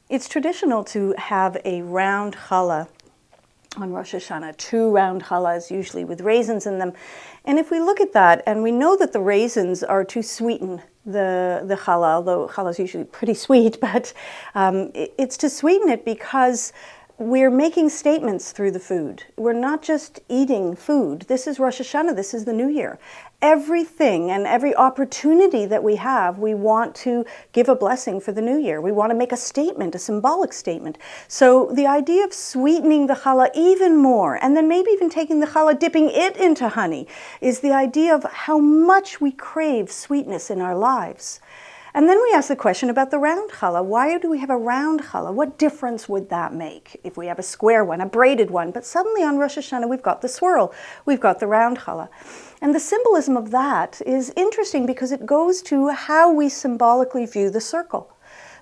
It's traditional to have a round challah on Rosh Hashanah, 2 round challahs, usually with raisins in them. And if we look at that, and we know that the raisins are to sweeten the challah, although challah is usually pretty sweet, but it's to sweeten it because we're making statements through the food. We're not just eating food. This is Rosh Hashanah, this is the New Year. Everything and every opportunity that we have, we want to give a blessing for the New Year. We want to make a statement, a symbolic statement. So the idea of sweetening the challah even more, and then maybe even taking the challah, dipping it into honey, is the idea of how much we crave sweetness in our lives. And then we ask the question about the round challah. Why do we have a round challah? What difference would that make if we have a square one, a braided one? But suddenly on Rosh Hashanah we've got the swirl, we've got the round challah. And the symbolism of that is interesting because it goes to how we symbolically view the circle.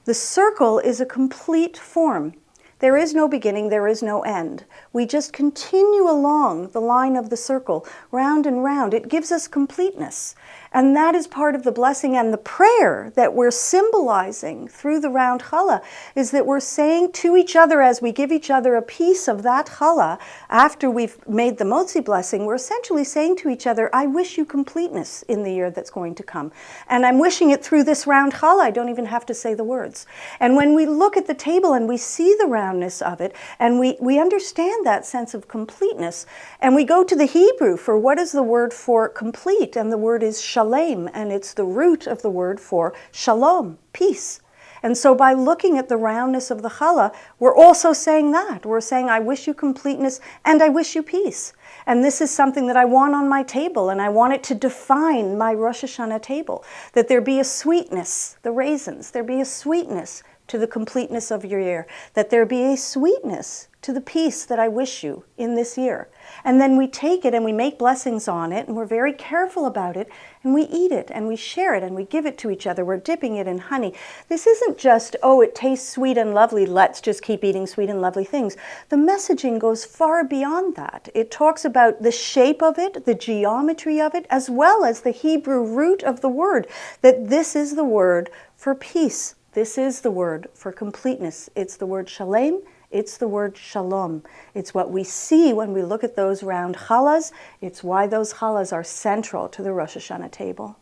The circle is a complete form. There is no beginning, there is no end. We just continue along the line of the circle, round and round. It gives us completeness. And that is part of the blessing and the prayer that we're symbolizing through the round challah, is that we're saying to each other as we give each other a piece of that challah, after we've made the motzi blessing, we're essentially saying to each other, I wish you completeness in the year that's going to come. And I'm wishing it through this round challah. I don't even have to say the words. And when we look at the table and we see the roundness of it, and we understand that sense of completeness, and we go to the Hebrew for what is the word for complete, and the word is shalom, and it's the root of the word for shalom, peace. And so by looking at the roundness of the challah, we're also saying that. We're saying, I wish you completeness and I wish you peace. And this is something that I want on my table, and I want it to define my Rosh Hashanah table. That there be a sweetness, the raisins, there be a sweetness to the completeness of your year. That there be a sweetness to the peace that I wish you in this year. And then we take it and we make blessings on it, and we're very careful about it, and we eat it and we share it and we give it to each other. We're dipping it in honey. This isn't just, oh, it tastes sweet and lovely, let's just keep eating sweet and lovely things. The messaging goes far beyond that. It talks about the shape of it, the geometry of it, as well as the Hebrew root of the word, that this is the word for peace. This is the word for completeness. It's the word shalem. It's the word shalom. It's what we see when we look at those round challahs. It's why those challahs are central to the Rosh Hashanah table.